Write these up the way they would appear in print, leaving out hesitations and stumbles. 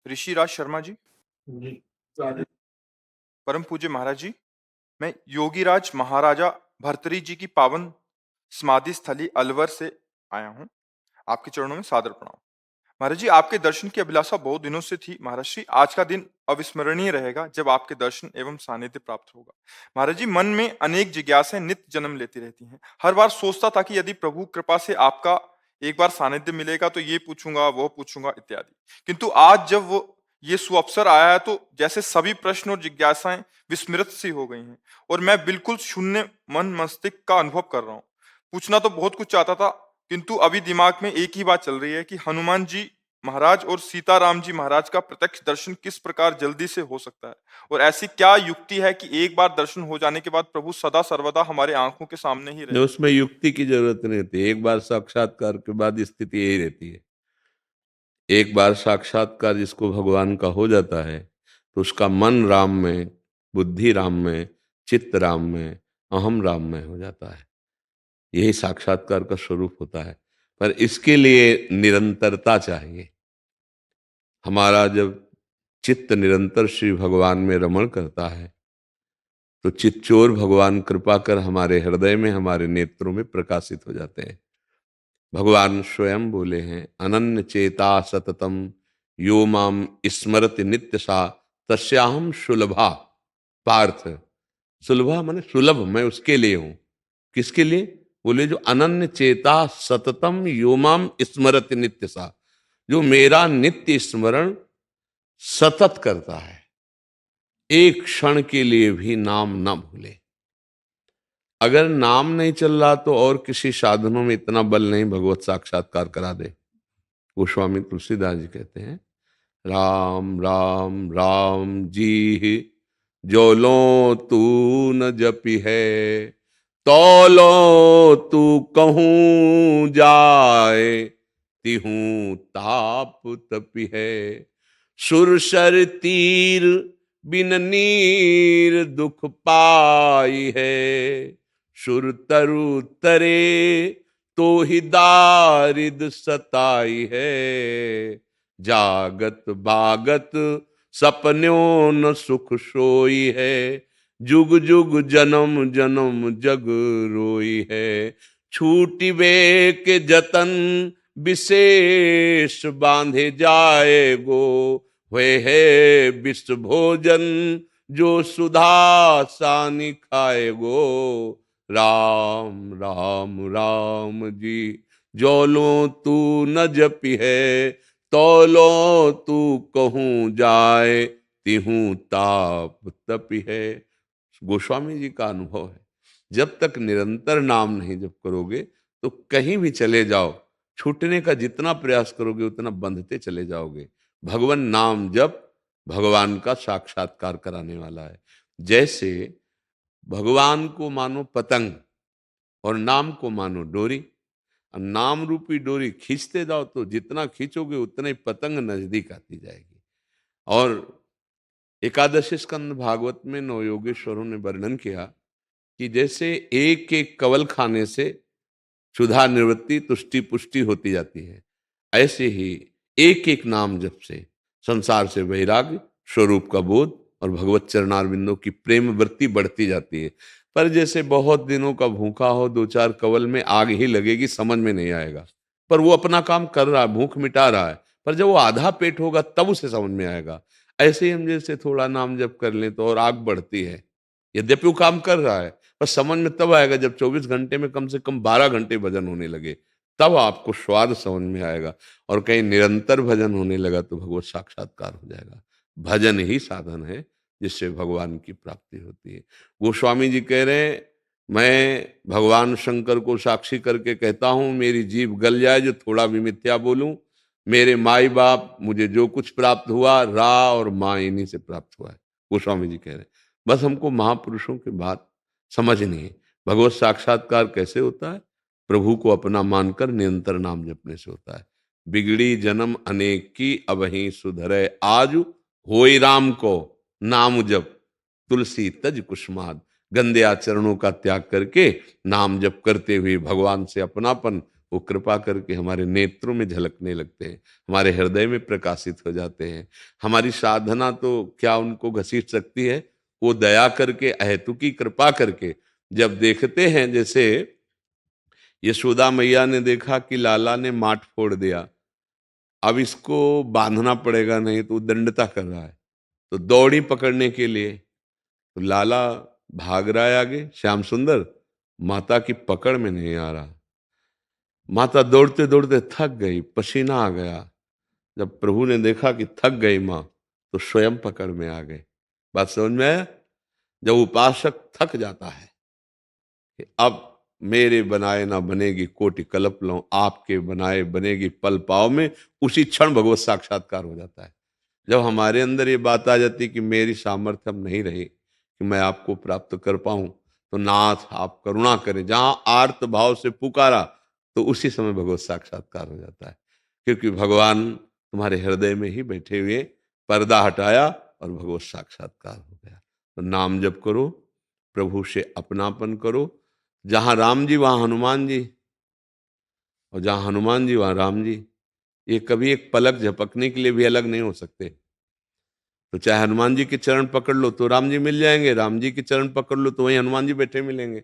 ऋषिराज शर्मा जी, जी, राधे। परम पूज्य महाराज जी, मैं योगीराज महाराजा भर्तृहरि जी की पावन समाधि स्थली अलवर से आया हूँ। आपके चरणों में सादर प्रणाम। महाराज जी, आपके दर्शन की अभिलाषा बहुत दिनों से थी। महाराज जी, आज का दिन अविस्मरणीय रहेगा जब आपके दर्शन एवं सानिध्य प्राप्त होगा। महाराज जी, मन में अनेक जिज्ञासाएं नित्य जन्म लेती रहती हैं। हर बार सोचता था कि यदि प्रभु कृपा से आपका एक बार सानिध्य मिलेगा तो ये पूछूंगा, वो पूछूंगा इत्यादि। किंतु आज जब वो ये सुअवसर आया है तो जैसे सभी प्रश्न और जिज्ञासाएं विस्मृत सी हो गई हैं और मैं बिल्कुल शून्य मन मस्तिष्क का अनुभव कर रहा हूँ। पूछना तो बहुत कुछ चाहता था, किंतु अभी दिमाग में एक ही बात चल रही है कि हनुमान जी महाराज और सीताराम जी महाराज का प्रत्यक्ष दर्शन किस प्रकार जल्दी से हो सकता है, और ऐसी क्या युक्ति है कि एक बार दर्शन हो जाने के बाद प्रभु सदा सर्वदा हमारे आंखों के सामने ही रहे। उसमें युक्ति की जरूरत नहीं होती। एक बार साक्षात्कार के बाद स्थिति यही रहती है। एक बार साक्षात्कार जिसको भगवान का हो जाता है तो उसका मन राम में, बुद्धि राम में, चित्त राम में, अहम राम में हो जाता है। यही साक्षात्कार का स्वरूप होता है। पर इसके लिए निरंतरता चाहिए। हमारा जब चित्त निरंतर श्री भगवान में रमण करता है तो चित्तचोर भगवान कृपा कर हमारे हृदय में, हमारे नेत्रों में प्रकाशित हो जाते हैं। भगवान स्वयं बोले हैं, अनन्य चेता सततम यो माम स्मरति नित्य सा तस्याहम सुलभा। पार्थ, सुलभा माने सुलभ, मैं उसके लिए हूं। किसके लिए? बोले जो अनन्य चेता सततम यो माम स्मरति नित्य सा, जो मेरा नित्य स्मरण सतत करता है, एक क्षण के लिए भी नाम न भूले। अगर नाम नहीं चल रहा तो और किसी साधनों में इतना बल नहीं भगवत साक्षात्कार करा दे। गोस्वामी तुलसीदास जी कहते हैं, राम राम राम जी जो लो तू न जपी है, तौलो तू कहूँ जाए, तिहूँ ताप तपी है। सुरसर तीर बिन नीर दुख पाई है, सुर तरु तरे तो ही दारिद सताई है। जागत बागत सपन्यों न सुख सोई है, जुग जुग जन्म जन्म जग रोई है। छूटी वे के जतन विशेष बांधे जाए गो, वे है विश्व भोजन जो सुधा सानी खाए गो। राम राम राम जी जो लो तू न जपी है, तौलो तू कहूँ जाए, तिहूँ ताप तपी है। गोस्वामी जी का अनुभव है, जब तक निरंतर नाम नहीं जप करोगे तो कहीं भी चले जाओ, छूटने का जितना प्रयास करोगे उतना बंधते चले जाओगे। भगवान नाम जप भगवान का साक्षात्कार कराने वाला है। जैसे भगवान को मानो पतंग और नाम को मानो डोरी। अब नाम रूपी डोरी खींचते जाओ तो जितना खींचोगे उतना ही पतंग नजदीक आती जाएगी। और एकादशी स्कंद भागवत में नवयोगेश्वरों ने वर्णन किया कि जैसे एक एक कवल खाने से क्षुधा निवृत्ति तुष्टि पुष्टि होती जाती है, ऐसे ही एक एक नाम जप से संसार से वैराग्य, स्वरूप का बोध और भगवत चरणारविंदों की प्रेम वृत्ति बढ़ती जाती है। पर जैसे बहुत दिनों का भूखा हो, दो चार कवल में आग ही लगेगी, समझ में नहीं आएगा। पर वो अपना काम कर रहा है, भूख मिटा रहा है, पर जब वो आधा पेट होगा तब उसे समझ में आएगा। ऐसे ही हम जैसे थोड़ा नाम जप कर लें तो और आग बढ़ती है। यद्यपि वो काम कर रहा है, पर समझ में तब आएगा जब 24 घंटे में कम से कम 12 घंटे भजन होने लगे, तब आपको स्वाद समझ में आएगा। और कहीं निरंतर भजन होने लगा तो भगवत साक्षात्कार हो जाएगा। भजन ही साधन है जिससे भगवान की प्राप्ति होती है। गोस्वामी जी कह रहे हैं, मैं भगवान शंकर को साक्षी करके कहता हूं, मेरी जीभ गल जाए जो थोड़ा भी मिथ्या बोलूं। मेरे माई बाप, मुझे जो कुछ प्राप्त हुआ रा और माँ इन्हीं से प्राप्त हुआ है। गोस्वामी जी कह रहे हैं बस हमको महापुरुषों की बात समझनी है। भगवत साक्षात्कार कैसे होता है? प्रभु को अपना मानकर निरंतर नाम जपने से होता है। बिगड़ी जन्म अनेक की अब ही सुधरे आज, होई राम को नाम जप तुलसी तज कुसुमाद। गंदे आचरणों का त्याग करके नाम जप करते हुए भगवान से अपनापन, वो कृपा करके हमारे नेत्रों में झलकने लगते हैं, हमारे हृदय में प्रकाशित हो जाते हैं। हमारी साधना तो क्या उनको घसीट सकती है? वो दया करके, अहेतुकी कृपा करके जब देखते हैं, जैसे यशोदा मैया ने देखा कि लाला ने माट फोड़ दिया, अब इसको बांधना पड़ेगा, नहीं तो दंडता कर रहा है, तो दौड़ी पकड़ने के लिए। तो लाला भाग रहा है आगे, श्याम सुंदर माता की पकड़ में नहीं आ रहा। माता दौड़ते दौड़ते थक गई, पसीना आ गया। जब प्रभु ने देखा कि थक गई माँ, तो स्वयं पकड़ में आ गए। बात समझ में आया? जब उपासक थक जाता है कि अब मेरे बनाए ना बनेगी कोटि कल्प लऊं, आपके बनाए बनेगी पल पाव में, उसी क्षण भगवत साक्षात्कार हो जाता है। जब हमारे अंदर ये बात आ जाती कि मेरी सामर्थ्य अब नहीं रही कि मैं आपको प्राप्त कर पाऊं, तो नाथ आप करुणा करें। जहां आर्त भाव से पुकारा, तो उसी समय भगवत साक्षात्कार हो जाता है, क्योंकि भगवान तुम्हारे हृदय में ही बैठे हुए, पर्दा हटाया और भगवत साक्षात्कार हो गया। तो नाम जप करो, प्रभु से अपनापन करो। जहां राम जी वहां हनुमान जी, और जहां हनुमान जी वहां राम जी। ये कभी एक पलक झपकने के लिए भी अलग नहीं हो सकते। तो चाहे हनुमान जी के चरण पकड़ लो तो राम जी मिल जाएंगे, राम जी के चरण पकड़ लो तो वहीं हनुमान जी बैठे मिलेंगे।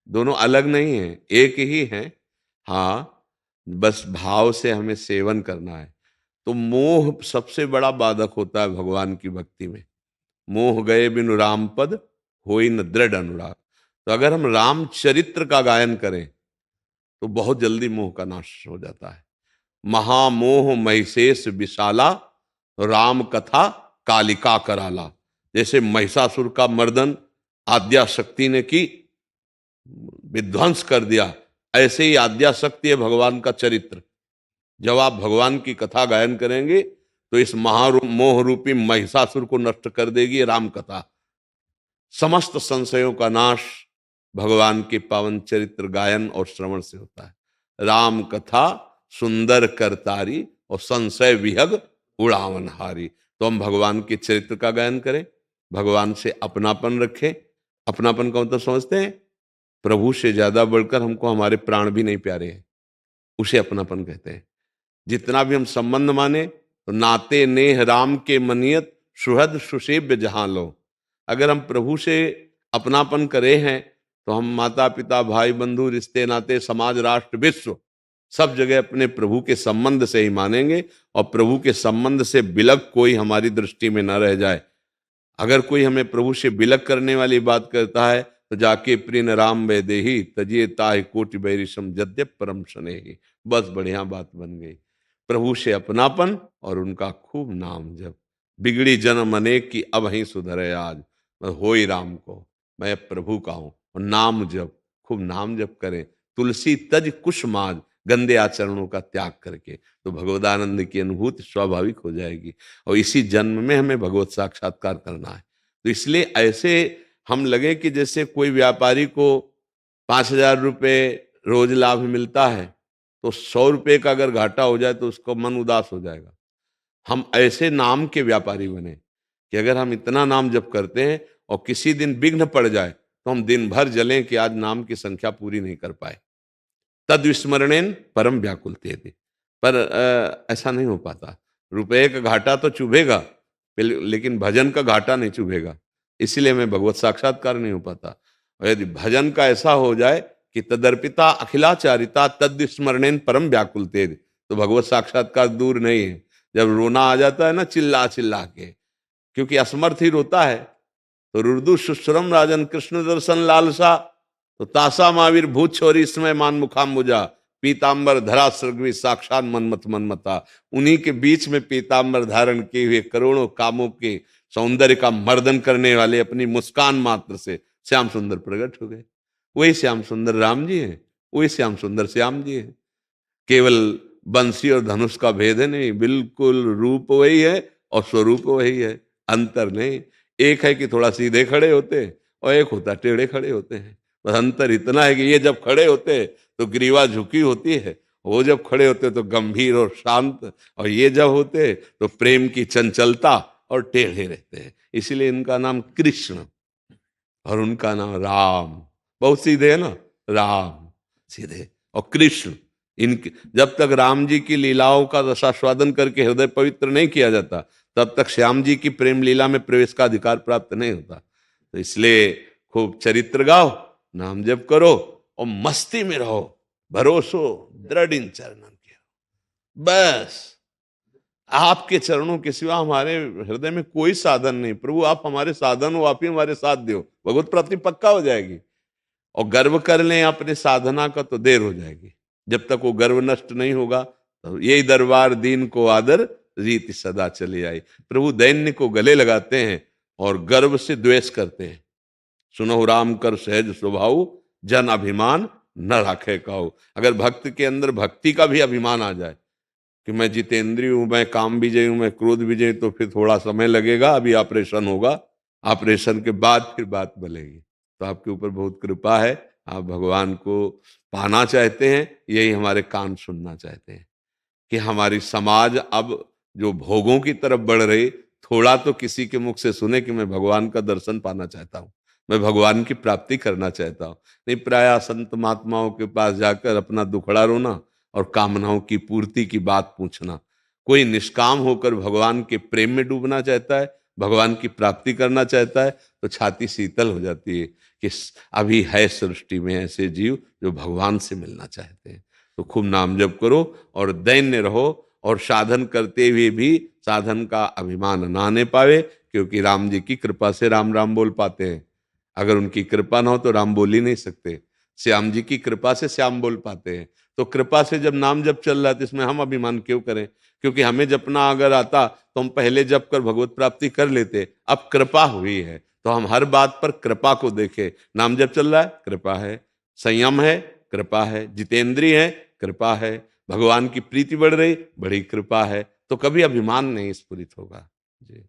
दोनों अलग नहीं है, एक ही है। हाँ, बस भाव से हमें सेवन करना है। तो मोह सबसे बड़ा बाधक होता है भगवान की भक्ति में। मोह गए बिनु राम पद, होई न दृढ़ अनुराग। तो अगर हम राम चरित्र का गायन करें, तो बहुत जल्दी मोह का नाश हो जाता है। महामोह महिषेष विशाला, राम कथा कालिका कराला। जैसे महिषासुर का मर्दन आद्या शक्ति ने की, विध्वंस कर दिया, ऐसे ही आद्या शक्ति है भगवान का चरित्र। जब आप भगवान की कथा गायन करेंगे, तो इस महामोह रूपी महिषासुर को नष्ट कर देगी राम कथा। समस्त संशयों का नाश भगवान के पावन चरित्र गायन और श्रवण से होता है। राम कथा सुंदर करतारी, और संशय विहग उड़ावनहारी। तो हम भगवान के चरित्र का गायन करें, भगवान से अपनापन रखें। अपनापन का मतलब समझते हैं? प्रभु से ज्यादा बढ़कर हमको हमारे प्राण भी नहीं प्यारे हैं, उसे अपनापन कहते हैं। जितना भी हम संबंध माने, तो नाते नेह राम के मनियत, सुहद सुसेव्य जहां लो। अगर हम प्रभु से अपनापन करे हैं, तो हम माता पिता भाई बंधु रिश्ते नाते समाज राष्ट्र विश्व सब जगह अपने प्रभु के संबंध से ही मानेंगे। और प्रभु के संबंध से बिलक कोई हमारी दृष्टि में न रह जाए। अगर कोई हमें प्रभु से बिलक करने वाली बात करता है, तो जाके प्रिन राम वैदेही, तजिए ताहि कोटि बैरिशम जद्यप परम स्नेही। बस बढ़िया बात बन गई। प्रभु से अपनापन और उनका खूब नाम जप। बिगड़ी जन्म अनेक की अब ही सुधरे आज, मैं होई राम को, मैं प्रभु का हूं। और नाम जप, खूब नाम जप करें। तुलसी तज कुसुमाज, गंदे आचरणों का त्याग करके, तो भगवदानंद की अनुभूति स्वाभाविक हो जाएगी। और इसी जन्म में हमें भगवत साक्षात्कार करना है। तो इसलिए ऐसे हम लगे कि जैसे कोई व्यापारी को 5,000 रुपये रोज लाभ मिलता है, तो 100 रुपये का अगर घाटा हो जाए तो उसको मन उदास हो जाएगा। हम ऐसे नाम के व्यापारी बने कि अगर हम इतना नाम जप करते हैं और किसी दिन विघ्न पड़ जाए, तो हम दिन भर जलें कि आज नाम की संख्या पूरी नहीं कर पाए। तद विस्मरणेन परम व्याकुल तेदे। पर ऐसा नहीं हो पाता। रुपए का घाटा तो चुभेगा, लेकिन भजन का घाटा नहीं चुभेगा। इसीलिए मैं भगवत साक्षात्कार नहीं हो पाता। और यदि भजन का ऐसा हो जाए कि तदर्पिता अखिलाचारिता तद विस्मरणेन परम व्याकुल तेज, तो भगवत साक्षात्कार दूर नहीं है। जब रोना आ जाता है ना चिल्ला चिल्ला के, क्योंकि असमर्थ ही रोता है, तो रुदु सुश्रम राजन कृष्ण दर्शन लालसा, तो तासा महावीर भूत छोरी इसमें मान मुखाम मुजा, पीताम्बर धरा सृग्वी साक्षात मनमत मनमता। उन्हीं के बीच में पीताम्बर धारण किए हुए करोड़ों कामों के सौंदर्य का मर्दन करने वाले अपनी मुस्कान मात्र से श्याम सुंदर प्रकट हो गए। वही श्याम सुंदर राम जी हैं, वही श्याम सुंदर श्याम जी हैं। केवल बंसी और धनुष का भेद है नहीं, बिल्कुल रूप वही है और स्वरूप वही है, अंतर नहीं। एक है कि थोड़ा सीधे खड़े होते हैं, और एक होता टेढ़े खड़े होते हैं। बस अंतर इतना है कि ये जब खड़े होते हैं तो ग्रीवा झुकी होती है, वो जब खड़े होते तो गंभीर और शांत, और ये जब होते तो प्रेम की चंचलता और टेढ़े रहते हैं। इसीलिए इनका नाम कृष्ण और उनका नाम राम। बहुत सीधे है ना, राम सीधे, और कृष्ण इनके जब तक राम जी की लीलाओं का रसास्वादन करके हृदय पवित्र नहीं किया जाता, तब तक श्याम जी की प्रेम लीला में प्रवेश का अधिकार प्राप्त नहीं होता। तो इसलिए खूब चरित्र गाओ, नाम जप करो और मस्ती में रहो, भरोसो दृढ़ इन चरणन के। बस आपके चरणों के सिवा हमारे हृदय में कोई साधन नहीं। प्रभु आप हमारे साधन हो, आप ही हमारे साथ दो, भगवत प्राप्ति पक्का हो जाएगी। और गर्व कर लें अपने साधना का तो देर हो जाएगी। जब तक वो गर्व नष्ट नहीं होगा, तो यही दरबार दीन को आदर, रीति सदा चली आई। प्रभु दैन्य को गले लगाते हैं और गर्व से द्वेष करते हैं। सुनो राम कर सहज स्वभाव, जन अभिमान न राखे काऊ। अगर भक्त के अंदर भक्ति का भी अभिमान आ जाए कि मैं जितेंद्रिय हूं, मैं काम विजयी हूं, मैं क्रोध विजयी, तो फिर थोड़ा समय लगेगा, अभी ऑपरेशन होगा, ऑपरेशन के बाद फिर बात बनेगी। तो आपके ऊपर बहुत कृपा है, आप भगवान को पाना चाहते हैं, यही हमारे कान सुनना चाहते हैं कि हमारी समाज अब जो भोगों की तरफ बढ़ रही, थोड़ा तो किसी के मुख से सुने कि मैं भगवान का दर्शन पाना चाहता हूँ, मैं भगवान की प्राप्ति करना चाहता हूँ। नहीं प्राय संत महात्माओं के पास जाकर अपना दुखड़ा रोना और कामनाओं की पूर्ति की बात पूछना। कोई निष्काम होकर भगवान के प्रेम में डूबना चाहता है, भगवान की प्राप्ति करना चाहता है, तो छाती शीतल हो जाती है कि अभी है सृष्टि में ऐसे जीव जो भगवान से मिलना चाहते हैं। तो खूब नाम जप करो और दैन्य रहो, और साधन करते हुए भी साधन का अभिमान ना आने पावे, क्योंकि राम जी की कृपा से राम राम बोल पाते हैं। अगर उनकी कृपा ना हो तो राम बोल ही नहीं सकते। श्याम जी की कृपा से श्याम बोल पाते हैं। तो कृपा से जब नाम जप चल रहा है तो इसमें हम अभिमान क्यों करें? क्योंकि हमें जपना अगर आता तो हम पहले जप कर भगवत प्राप्ति कर लेते। अब कृपा हुई है तो हम हर बात पर कृपा को देखें। नाम जप चल रहा है, कृपा है। संयम है, कृपा है। जितेंद्रिय है, कृपा है। भगवान की प्रीति बढ़ रही, बड़ी कृपा है। तो कभी अभिमान नहीं स्फुरित होगा। जी।